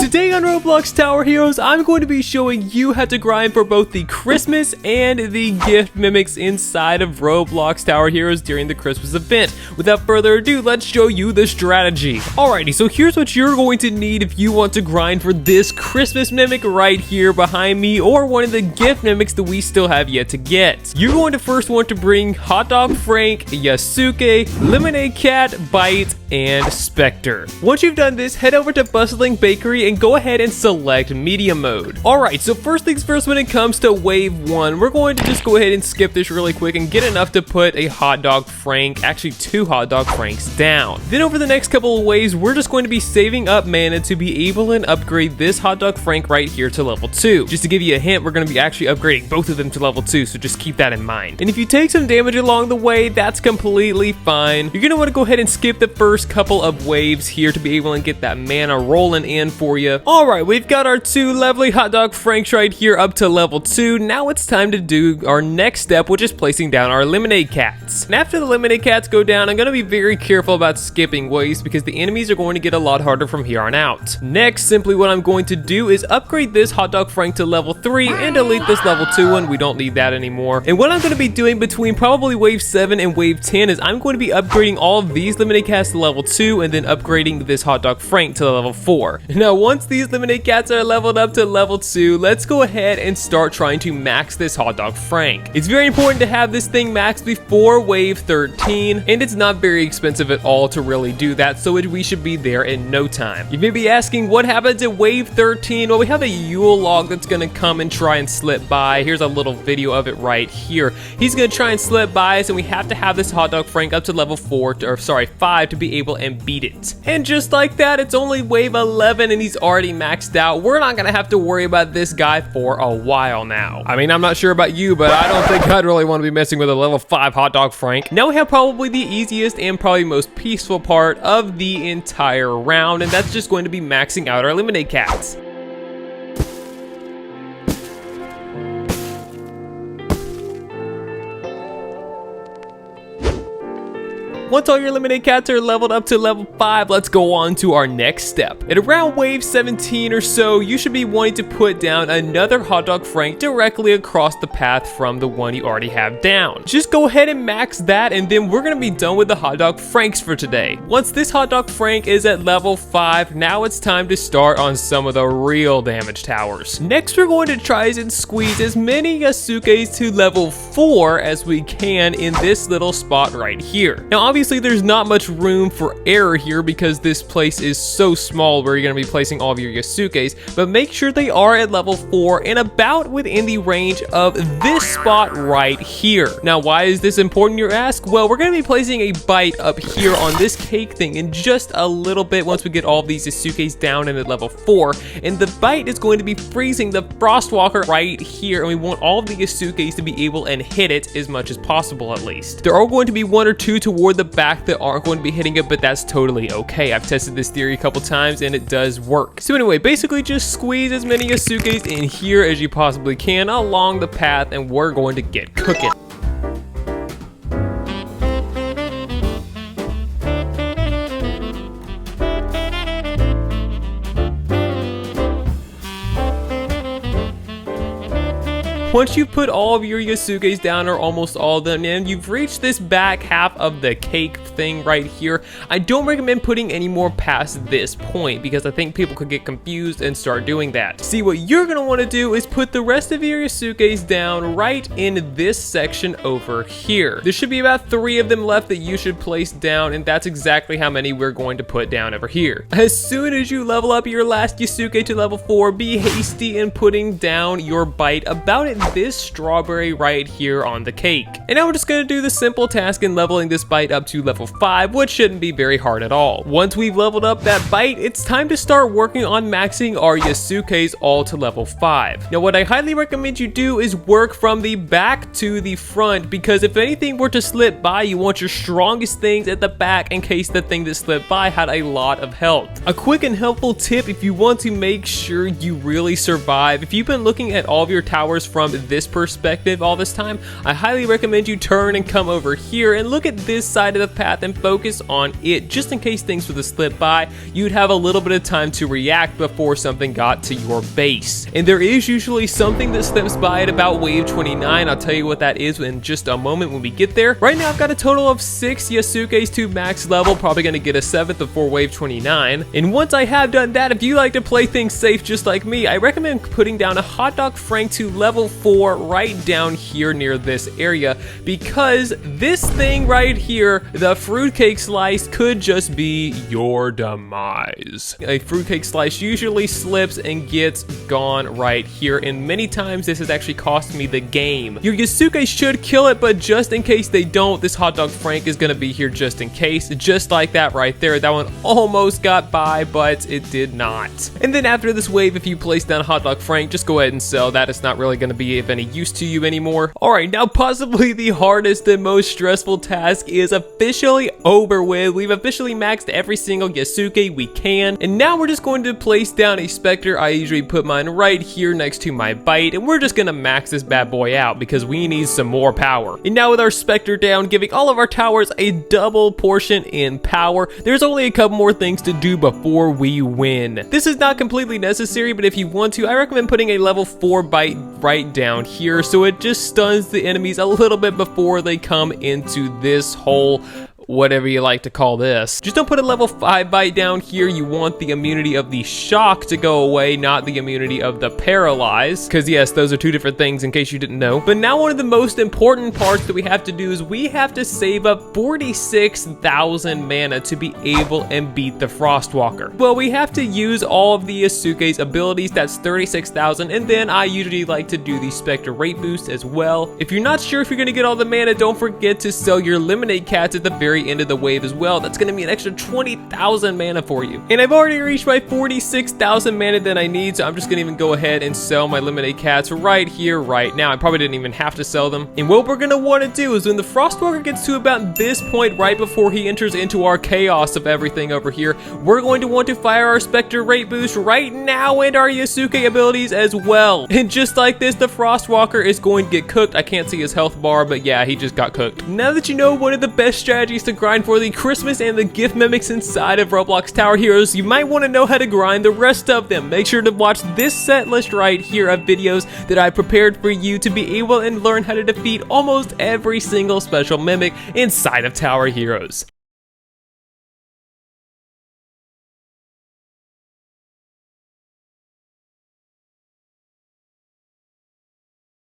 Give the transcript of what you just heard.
Today on Roblox Tower Heroes, I'm going to be showing you how to grind for both the Christmas and the gift mimics inside of Roblox Tower Heroes during the Christmas event. Without further ado, let's show you the strategy. Alrighty, so here's what you're going to need if you want to grind for this Christmas mimic right here behind me, or one of the gift mimics that we still have yet to get. You're going to first want to bring Hot Dog Frank, Yasuke, Lemonade Cat, Bite, and Spectre. Once you've done this, head over to Bustling Bakery and go ahead and select media mode. Alright, so first things first, when it comes to wave 1, we're going to just go ahead and skip this really quick and get enough to put a Hot Dog Frank, actually 2 Hot Dog Franks down. Then over the next couple of waves, we're just going to be saving up mana to be able to upgrade this Hot Dog Frank right here to level 2. Just to give you a hint, we're going to be actually upgrading both of them to level 2, so just keep that in mind. And if you take some damage along the way, that's completely fine. You're going to want to go ahead and skip the first couple of waves here to be able to get that mana rolling in for you. Alright, we've got our 2 lovely Hot Dog Franks right here up to level 2. Now it's time to do our next step, which is placing down our Lemonade Cats. And after the Lemonade Cats go down, I'm going to be very careful about skipping waves because the enemies are going to get a lot harder from here on out. Next, simply what I'm going to do is upgrade this Hot Dog Frank to level 3 and delete this level 2 one. We don't need that anymore. And what I'm going to be doing between probably wave 7 and wave 10 is I'm going to be upgrading all of these Lemonade Cats to level 2 and then upgrading this Hot Dog Frank to level 4. Now once these Lemonade Cats are leveled up to level 2, let's go ahead and start trying to max this Hot Dog Frank. It's very important to have this thing maxed before wave 13, and it's not very expensive at all to really do that, so we should be there in no time. You may be asking what happens at wave 13. Well, we have a Yule log that's going to come and try and slip by. Here's a little video of it right here. He's going to try and slip by us, and we have to have this Hot Dog Frank up to level 5 to be able and beat it. And just like that, it's only wave 11 and he's already maxed out. We're not gonna have to worry about this guy for a while now. I mean, I'm not sure about you, but I don't think I'd really want to be messing with a level 5 Hot Dog Frank. Now we have probably the easiest and probably most peaceful part of the entire round, and that's just going to be maxing out our Lemonade Cats. Once all your Lemonade Cats are leveled up to level 5, let's go on to our next step. At around wave 17 or so, you should be wanting to put down another Hot Dog Frank directly across the path from the one you already have down. Just go ahead and max that, and then we're gonna be done with the Hot Dog Franks for today. Once this Hot Dog Frank is at level 5, now it's time to start on some of the real damage towers. Next, we're going to try and squeeze as many Yasukes to level 4 as we can in this little spot right here. Now, obviously, there's not much room for error here because this place is so small where you're going to be placing all of your Yasukes, but make sure they are at level 4 and about within the range of this spot right here. Now, why is this important, you ask? Well, we're going to be placing a Bite up here on this cake thing in just a little bit once we get all of these Yasukes down and at level 4, and the Bite is going to be freezing the Frostwalker right here, and we want all of the Yasukes to be able and hit it as much as possible at least. There are going to be 1 or 2 toward the back that aren't going to be hitting it, but that's totally okay. I've tested this theory a couple times and it does work. So anyway, basically just squeeze as many Yasukes in here as you possibly can along the path, and we're going to get cooking. Once you've put all of your Yasukes down, or almost all of them, and you've reached this back half of the cake thing right here, I don't recommend putting any more past this point because I think people could get confused and start doing that. See, what you're going to want to do is put the rest of your Yasukes down right in this section over here. There should be about 3 of them left that you should place down, and that's exactly how many we're going to put down over here. As soon as you level up your last Yasuke to level 4, be hasty in putting down your Bite about it this strawberry right here on the cake. And now we're just going to do the simple task in leveling this Bite up to level 5, which shouldn't be very hard at all. Once we've leveled up that Bite, it's time to start working on maxing our Yasukes all to level 5. Now what I highly recommend you do is work from the back to the front, because if anything were to slip by, you want your strongest things at the back in case the thing that slipped by had a lot of health. A quick and helpful tip if you want to make sure you really survive: if you've been looking at all of your towers from from this perspective all this time, I highly recommend you turn and come over here and look at this side of the path and focus on it, just in case things were to slip by. You'd have a little bit of time to react before something got to your base. And there is usually something that slips by at about wave 29. I'll tell you what that is in just a moment when we get there. Right now I've got a total of 6 Yasukes to max level, probably going to get a 7th before wave 29. And once I have done that, if you like to play things safe just like me, I recommend putting down a hot dog Frank to level 4 right down here near this area, because this thing right here, the fruitcake slice, could just be your demise. A fruitcake slice usually slips and gets gone right here, and many times this has actually cost me the game. Your Yasuke should kill it, but just in case they don't, this hot dog Frank is going to be here just in case. Just like that right there. That one almost got by, but it did not. And then after this wave, if you place down a hot dog Frank, just go ahead and sell that. It's not really going to be of any use to you anymore. Alright, now possibly the hardest and most stressful task is officially over with. We've officially maxed every single Yasuke we can, and now we're just going to place down a Spectre. I usually put mine right here next to my Bite, and we're just going to max this bad boy out because we need some more power. And now with our Spectre down, giving all of our towers a double portion in power, there's only a couple more things to do before we win. This is not completely necessary, but if you want to, I recommend putting a level 4 Bite right down here so it just stuns the enemies a little bit before they come into this hole, whatever you like to call this. Just don't put a level 5 Bite down here. You want the immunity of the shock to go away, not the immunity of the paralyze, because yes, those are two different things in case you didn't know. But now one of the most important parts that we have to do is we have to save up 46,000 mana to be able and beat the Frostwalker. Well, we have to use all of the Yasuke's abilities. That's 36,000, and then I usually like to do the Spectre rate boost as well. If you're not sure if you're gonna get all the mana, don't forget to sell your Lemonade Cats at the very end of the wave as well. That's going to be an extra 20,000 mana for you. And I've already reached my 46,000 mana that I need, so I'm just going to even go ahead and sell my Lemonade Cats right here, right now. I probably didn't even have to sell them. And what we're going to want to do is when the Frostwalker gets to about this point, right before he enters into our chaos of everything over here, we're going to want to fire our Spectre rate boost right now and our Yasuke abilities as well. And just like this, the Frostwalker is going to get cooked. I can't see his health bar, but yeah, he just got cooked. Now that you know one of the best strategies to grind for the Christmas and the gift mimics inside of Roblox Tower Heroes, you might want to know how to grind the rest of them. Make sure to watch this set list right here of videos that I prepared for you to be able and learn how to defeat almost every single special mimic inside of Tower Heroes.